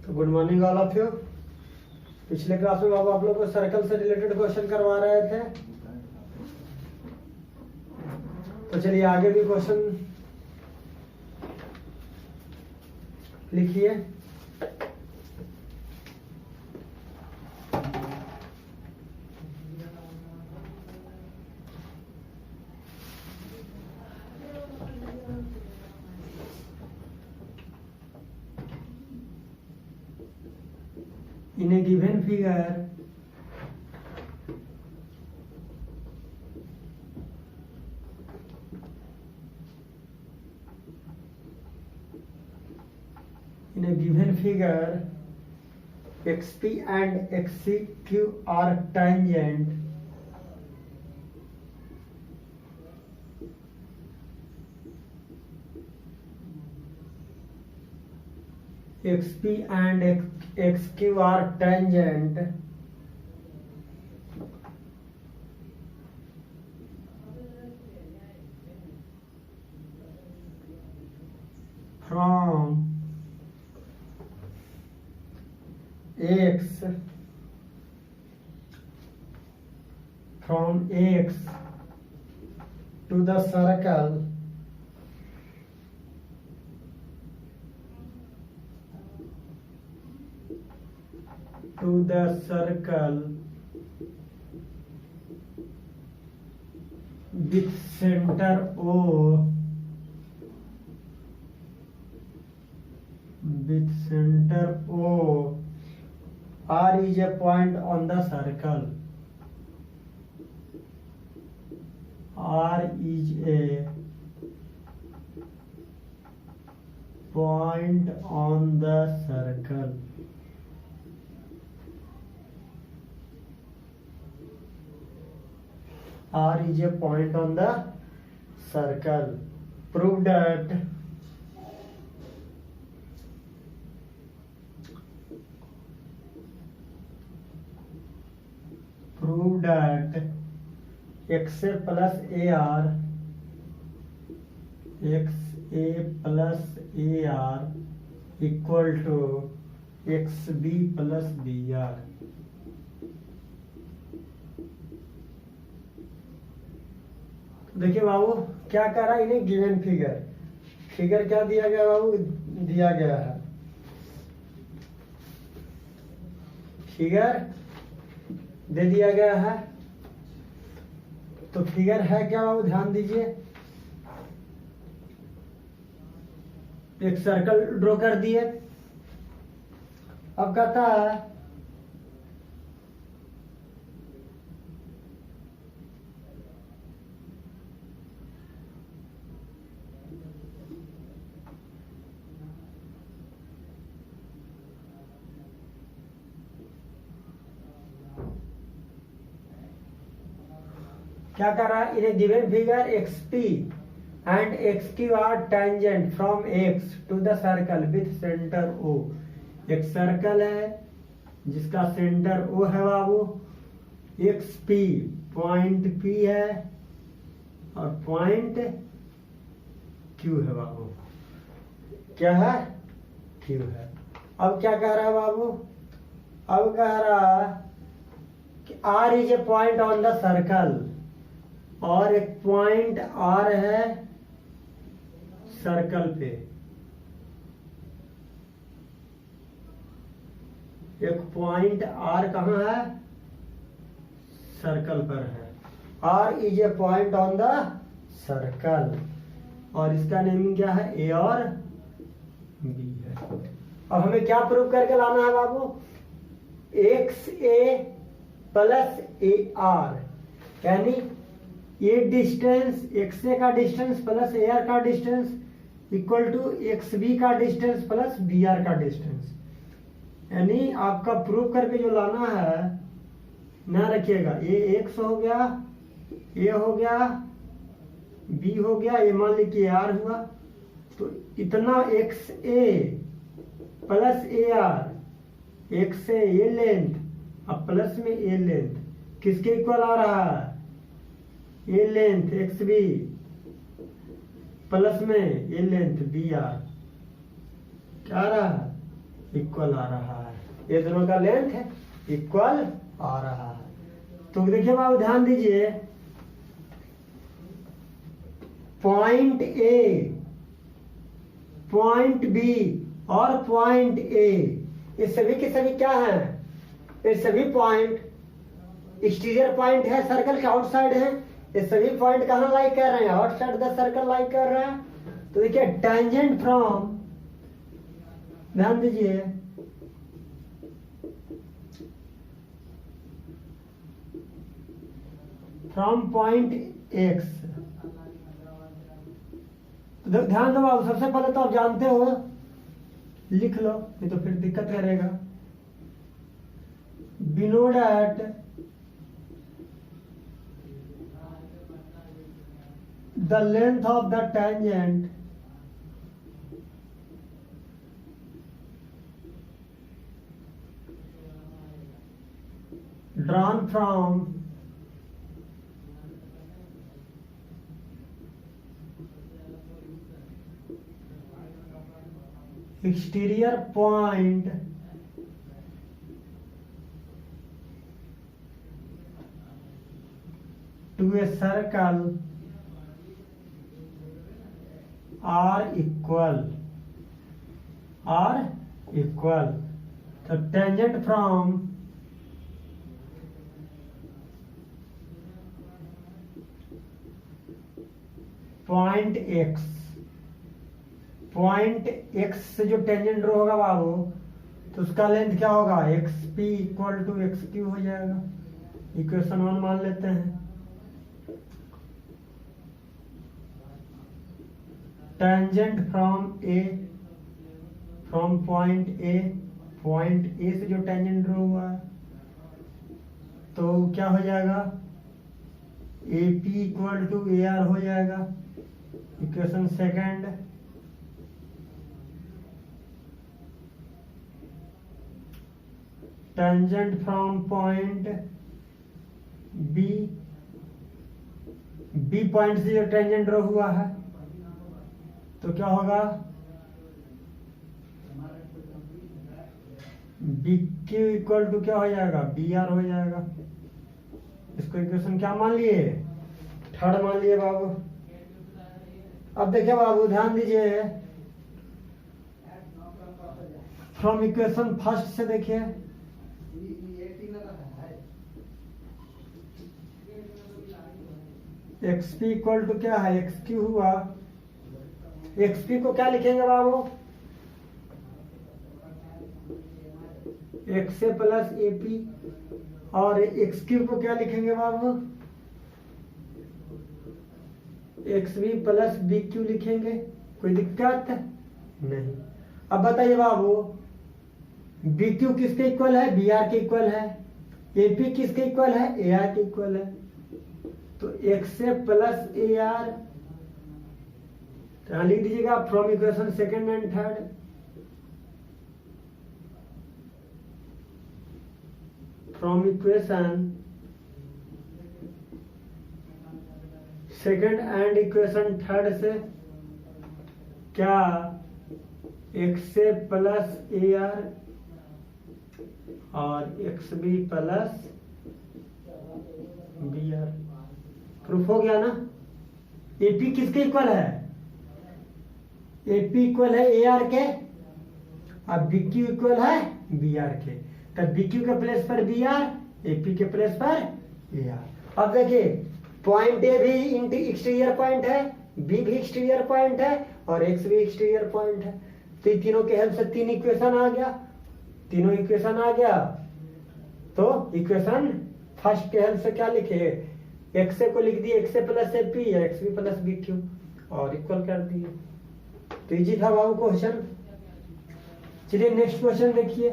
तो good morning all of you. पिछले class में बाबू आप लोग को सर्कल से रिलेटेड क्वेश्चन करवा रहे थे, तो चलिए आगे भी क्वेश्चन लिखिए। In a given figure, xp and xq are tangent xp and xq are tangent from x to the circle with center O, R is a point on the circle. R is a point on the circle. R is a point on the circle. Prove that xa plus ar equal to xb plus br. देखिए बाबू क्या कर रहा है, इन्हें given figure क्या दिया गया बाबू, दिया गया है फिगर दे दिया गया है। तो फिगर है क्या बाबू, ध्यान दीजिए। एक सर्कल ड्रॉ कर दिए। अब कहता है क्या कर रहा है, in a given figure xp and xq are tangent from x to the circle with center O। एक सर्कल है जिसका सेंटर O है बाबू, xp पॉइंट P है और पॉइंट Q है बाबू, क्या है, Q है। अब क्या कह रहा है बाबू, अब कह रहा है कि R is a point on the circle, और एक पॉइंट R है सर्कल पे, एक पॉइंट R कहाँ है, सर्कल पर है। R is a point on the circle, और इसका नेमिंग क्या है, A और B है। अब हमें क्या प्रूव करके लाना है बाबू, XA प्लस AR, यानी ये डिस्टेंस XA का डिस्टेंस प्लस AR का डिस्टेंस इक्वल टू XB का डिस्टेंस प्लस BR का डिस्टेंस। यानी आपका प्रूव करके जो लाना है, ना रखिएगा, ये X हो गया, A हो गया, B हो गया, ये मान लीजिए AR हुआ, तो इतना XA प्लस AR, XA ये लेंथ अब प्लस में ये लेंथ किसके इक्वल आ रहा है, ये लेंथ XB प्लस में ये लेंथ BR क्या आ रहा है, इक्वल आ रहा है, ये दोनों का लेंथ है इक्वल आ रहा है। तो देखिए बाबू ध्यान दीजिए, पॉइंट ए, पॉइंट बी और पॉइंट ए, ये सभी के सभी क्या है, ये सभी पॉइंट एक्सटीरियर पॉइंट है, सर्कल के आउटसाइड है। ये सभी पॉइंट कहाँ लाई कर रहे हैं, आउटसाइड द सर्कल लाई कर रहे हैं। तो देखिए टेंजेंट फ्रॉम, ध्यान दीजिए, फ्रॉम पॉइंट एक्स, तो ध्यान दो आप, सबसे पहले तो आप जानते हो, लिख लो नहीं तो फिर दिक्कत करेगा। Below that the length of the tangent drawn from exterior point to a circle are equal, so tangent from point x, point x से जो टेंजेंट ड्रॉ होगा बाबू, तो उसका लेंथ क्या होगा, x p equal to x q हो जाएगा। Equation 1 मान लेते हैं। Tangent from A, from point A, point A से जो टेंजेंट ड्रॉ हुआ है तो क्या हो जाएगा, A P equal to A R हो जाएगा। Equation second, tangent from point B, B point से जो टेंजेंट ड्रॉ हुआ है तो क्या होगा, बी क्यू इक्वल टू क्या हो जाएगा, बी आर हो जाएगा। इसको इक्वेशन क्या मान लिए, थर्ड मान लिए बाबू। अब देखिए बाबू ध्यान दीजिए, फ्रॉम इक्वेशन फर्स्ट से देखिए, एक्स पी इक्वल टू क्या है, एक्स क्यू हुआ। एक्स पी को क्या लिखेंगे बाबू, X A plus A P, और एक्स क्यू को क्या लिखेंगे बाबू, X B plus B Q लिखेंगे। कोई दिक्कत नहीं। अब बताइए बाबू, बी क्यू किसके इक्वल है, बी आर के इक्वल है। ए पी किसके इक्वल है, ए आर के इक्वल है। तो X A plus A R, तो लिख दीजिएगा from equation second and third. From equation second and equation third से क्या, X A plus A R और X B plus B R, proof हो गया ना। एपी किसके इक्वल है, एपी इक्वल है ए आर के, और बीक्यू इक्वल है बी आर के। तब बीक्यू के प्लेस पर बी आर, एपी के प्लेस पर ए आर। अब देखिए पॉइंट ए भी एक्सटीरियर पॉइंट है, बी भी एक्सटीरियर पॉइंट है, और एक्स भी एक्सटीरियर पॉइंट है। तो तीनों के हेल्प से तीन इक्वेशन आ गया, तीनों इक्वेशन आ गया। तो इक्वेशन फर्स्ट के हेल्प से क्या लिखे, एक्स ए को लिख दिए X A plus A P या X B plus B Q और इक्वल कर दिए। तो इजी था बाबू क्वेश्चन। चलिए नेक्स्ट क्वेश्चन देखिए।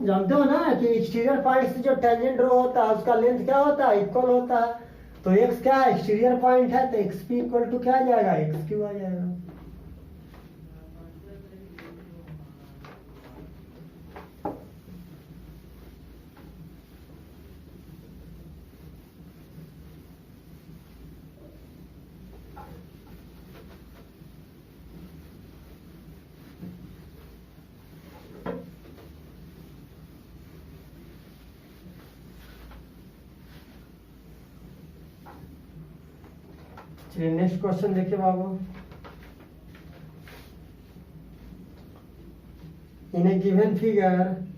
जानते हो ना कि एक्सटीरियर पॉइंट से जो टेंजेंट ड्रॉ होता है उसका लेंथ क्या होता है, इक्वल होता है। तो एक्स क्या है, एक्सटीरियर पॉइंट है, तो एक्स पी इक्वल टू क्या आ जाएगा, एक्स क्यू आ जाएगा। चलिए नेक्स्ट क्वेश्चन देखिए बाबू। In a given figure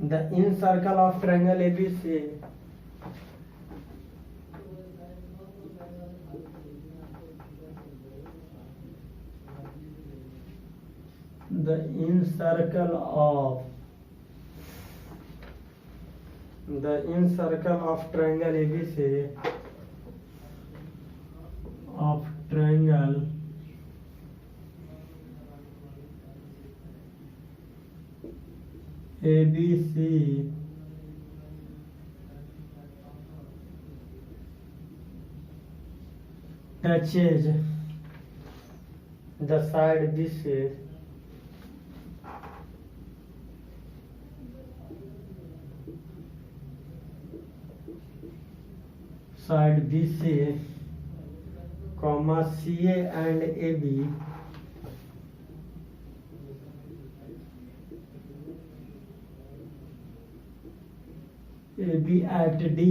the in circle of triangle ABC the in circle of triangle ABC of triangle ABC touches the side BC comma CA and AB at D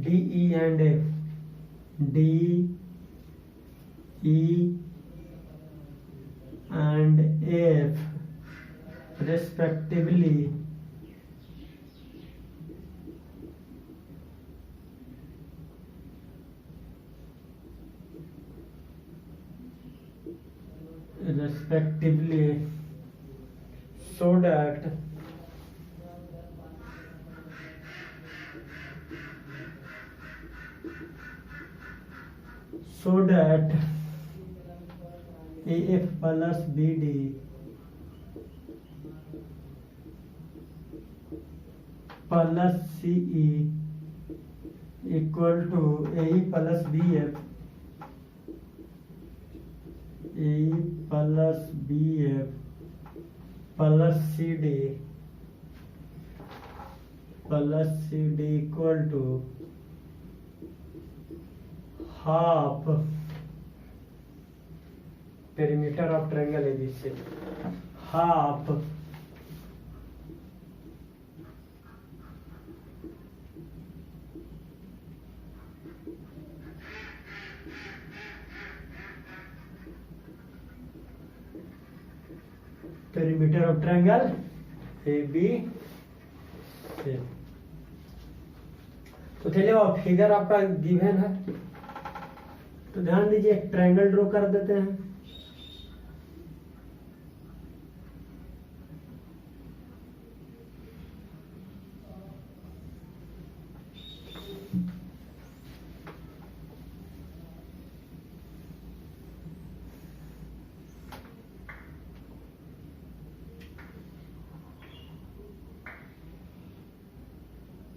E and F D E and F respectively so that AF plus BD plus CE equal to AE plus BF plus BF plus CD equal to half perimeter of triangle ABC. Half perimeter of triangle ABC। तो चलिए वो figure आपका given है, तो ध्यान दीजिए एक triangle draw कर देते हैं।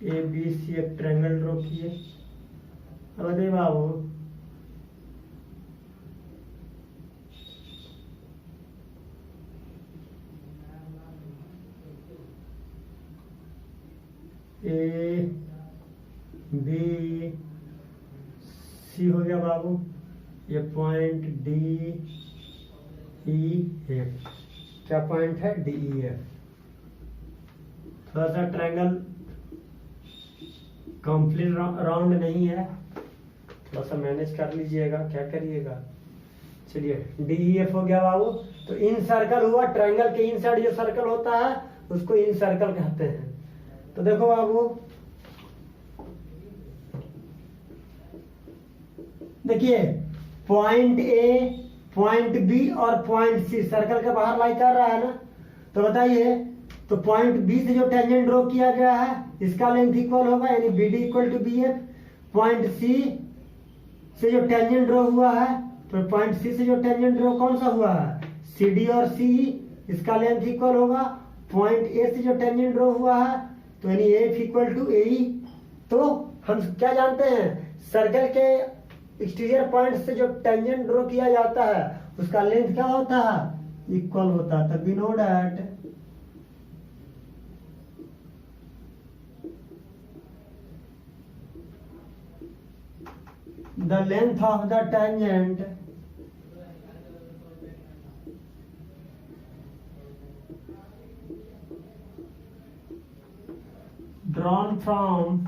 ए बी सी एक ट्रायंगल ड्रॉ किए। अब बताइए बाबू ए बी सी हो गया बाबू, ये पॉइंट डी ई एफ, क्या पॉइंट है डी ई एफ। थोड़ा सा ट्रायंगल कंप्लीट राउंड नहीं है, थोड़ा सा मैनेज कर लीजिएगा, क्या करिएगा। चलिए डी ई एफ हो गया बाबू, तो इन सर्कल हुआ, ट्रायंगल के इन साइड जो सर्कल होता है उसको इन सर्कल कहते हैं। तो देखो बाबू देखिए पॉइंट ए, पॉइंट बी और पॉइंट सी सर्कल के बाहर लाई कर रहा है ना, तो बताइए तो पॉइंट बी से जो टेंजेंट ड्रॉ किया गया है इसका लेंथ इक्वल होगा, यानी B D equal to B F. Point C से जो टेंजेंट ड्रॉ हुआ है, तो पॉइंट सी से जो टेंजेंट ड्रॉ कौन सा हुआ है सी डी और सी, इसका लेंथ इक्वल होगा। पॉइंट ए से जो टेंजेंट ड्रॉ हुआ है तो यानी एफ इक्वल टू ए। तो हम क्या जानते हैं, सर्कल के एक्सटीरियर पॉइंट से जो टेंजेंट ड्रॉ किया जाता है उसका लेंथ क्या होता है इक्वल होता है। तब we know that the length of the tangent drawn from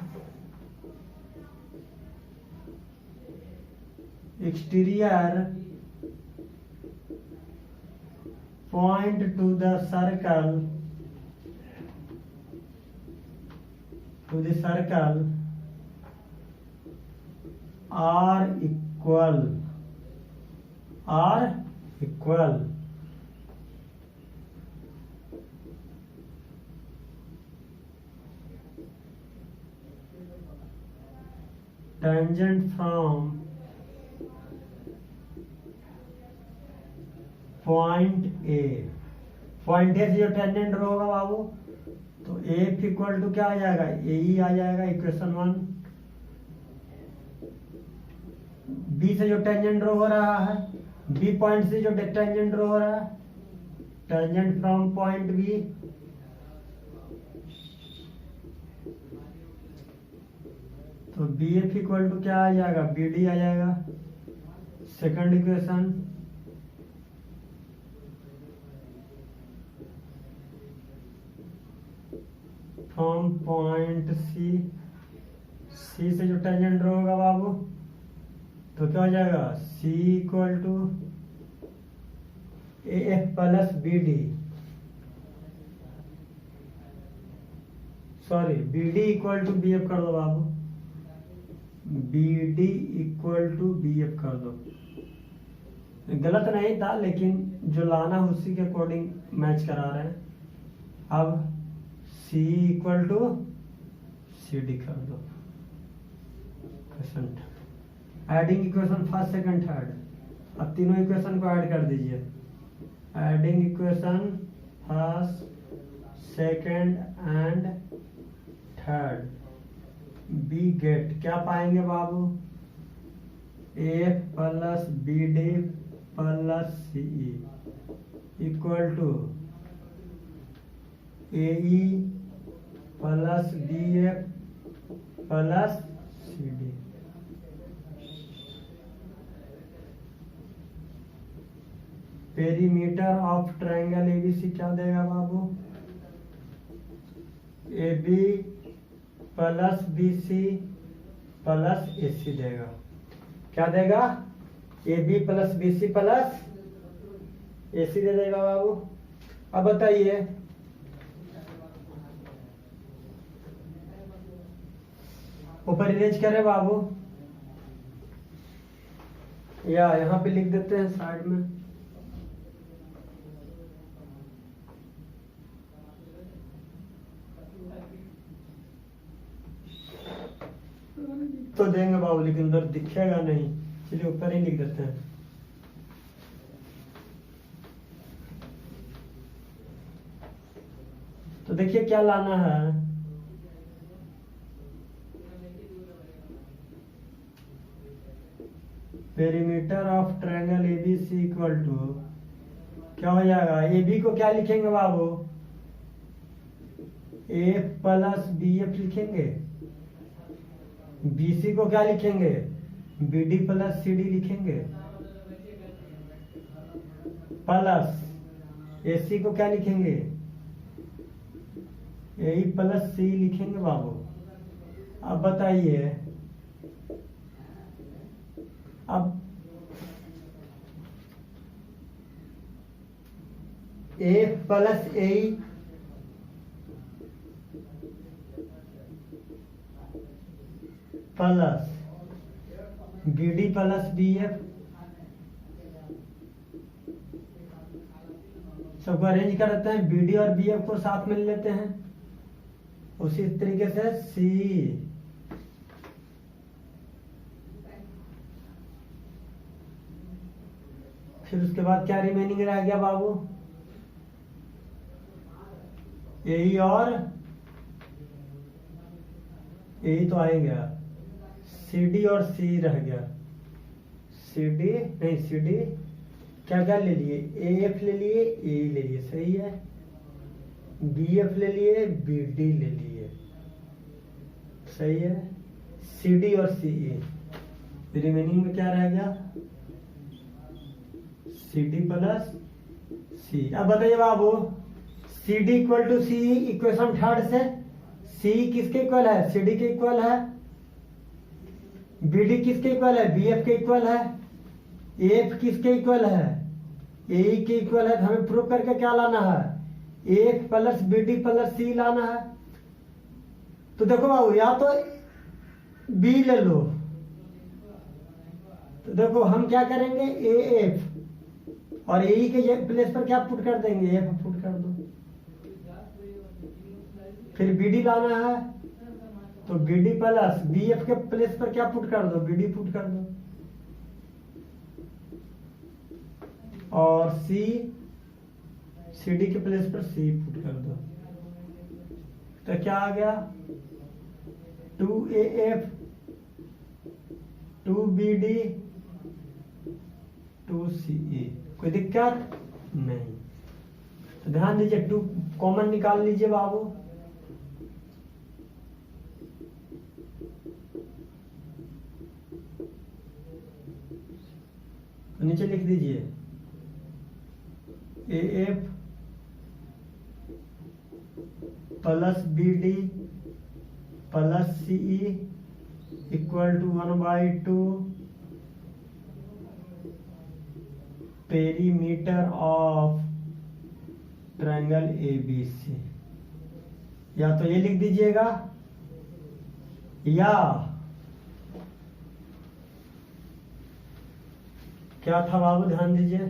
exterior point to the circle are equal tangent from point A से जो टेंजेंट होगा बाबू, तो एफ इक्वल टू क्या आ जाएगा, ए ही आ जाएगा इक्वेशन 1। बी से जो टेंजेंट ड्रॉ हो रहा है, बी पॉइंट से जो टेंजेंट ड्रॉ हो रहा है, टेंजेंट फ्रॉम पॉइंट बी, तो बी एफ इक्वल टू क्या आ जाएगा, बी डी आ जाएगा। Second equation, from point C से जो टेंजेंट ड्रॉ होगा बाबू, तो क्या हो जाएगा, C equal to A F plus B D, sorry B D equal to B F कर दो बाबू, B D equal to B F कर दो। गलत नहीं था, लेकिन जो लाना है उसी के अकॉर्डिंग मैच करा रहे हैं। अब C equal to C D कर दो। Adding equation first second third, अब तीनों इक्वेशन को ऐड कर दीजिए। Adding equation first second and third, we get क्या पाएंगे बाबू, A plus B D plus C equal to A plus B F plus C D. Perimeter of triangle ABC क्या देगा बाबू, A B plus B C plus A C देगा। क्या देगा, A B plus B C plus A सी दे देगा बाबू। अब बताइए, ऊपर इरेज करें बाबू, या यहाँ पे लिख देते हैं साइड में। तो देंगे बाबू, लेकिन उधर दिखेगा नहीं, चलिए ऊपर ही लिख देते हैं। तो देखिए क्या लाना है, perimeter of triangle ABC equal to क्या हो जाएगा, ए बी को क्या लिखेंगे बाबू, ए प्लस बी एफ लिखेंगे। बीसी को क्या लिखेंगे, B D plus C D लिखेंगे, प्लस ए सी को क्या लिखेंगे, ए प्लस सी लिखेंगे बाबू। अब बताइए, अब A plus A plus B D plus B F, सबको अरेंज करते हैं, बी डी और बी एफ को साथ में लेते हैं। उसी तरीके से सी, फिर उसके बाद क्या रिमेनिंग रह गया बाबू, ए और ए तो आएगा, सी डी और सी रह गया। सी डी नहीं, सी डी क्या क्या ले लिए, ए एफ ले लिए, ए ले लिए, सही है, बी एफ ले लिए, बी डी ले लिए, सही है, सी डी और सी ए। रिमेनिंग में क्या रह गया, सी डी प्लस सी। अब बताइए बाबू, C D equal to C, equation third से सी किसके इक्वल है, सी डी के इक्वल है, बी डी किसके इक्वल है, बी एफ के इक्वल है, एफ किसके इक्वल है, ए के इक्वल है। तो हमें प्रूव करके क्या लाना है, F plus B D plus C लाना है। तो देखो बाबू, या तो बी ले लो, तो देखो हम क्या करेंगे, ए एफ और ए के प्लेस पर क्या पुट कर देंगे, एफ पुट कर दो। फिर बी डी लाना है, तो B D plus B F के प्लेस पर क्या पुट कर दो, बी डी पुट कर दो। और सी, सी डी के प्लेस पर सी पुट कर दो। तो क्या आ गया, 2AF 2BD 2CE। कोई दिक्कत नहीं। तो ध्यान दीजिए, 2 कॉमन निकाल लीजिए बाबू। तो नीचे लिख दीजिए AF plus BD plus CE equal to 1/2 perimeter of triangle ABC। या तो ये लिख दीजिएगा, या क्या था बाबू, ध्यान दीजिए,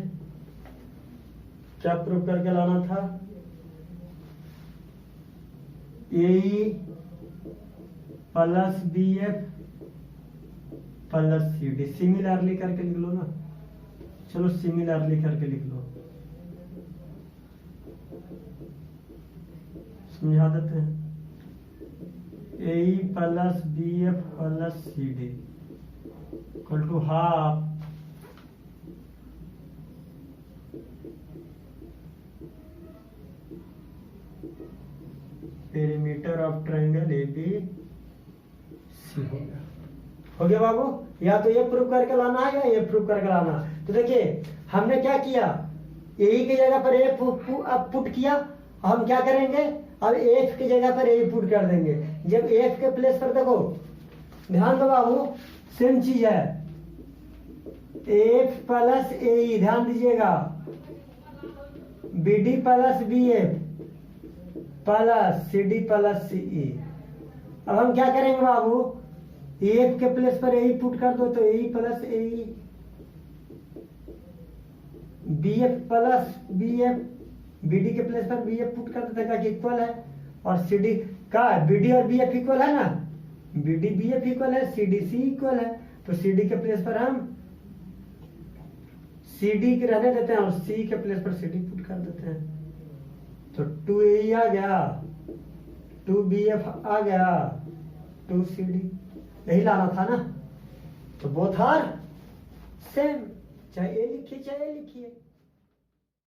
क्या प्रूव करके लाना था, AE plus BF plus CD। Similarly करके लिख लो ना, चलो सिमिलरली करके लिख लो, समझा देते हैं। AE plus BF plus CD equal to half perimeter of triangle ABC। हो गया बाबू। या तो ये प्रूव करके लाना है या ये प्रूव करके लाना है। तो देखिए हमने क्या किया, ए की जगह पर ए पुट किया, हम क्या करेंगे, अब एफ की जगह पर ए पुट कर देंगे। जब एफ के प्लेस पर देखो, ध्यान दो बाबू, सेम चीज है, एफ प्लस ए, ध्यान दीजिएगा, B D plus B F plus C D plus CE. अब हम क्या करेंगे बाबू, एफ के प्लेस पर ए पुट कर दो, तो A plus A, B F plus B F, B D के प्लेस पर बी एफ पुट कर देते हैं, इक्वल है। और सी डी का, बी डी और बी एफ इक्वल है ना, B D B F equal है, सी डी सी इक्वल है। तो सी डी के प्लेस पर हम सी डी के रहने देते हैं और सी के प्लेस पर सी डी पुट कर देते हैं। तो 2AE आ गया, 2BF आ गया, 2CD। यही लाना था ना। तो बोथ आर सेम, चाहे ए लिखिए चाहे ए लिखिए।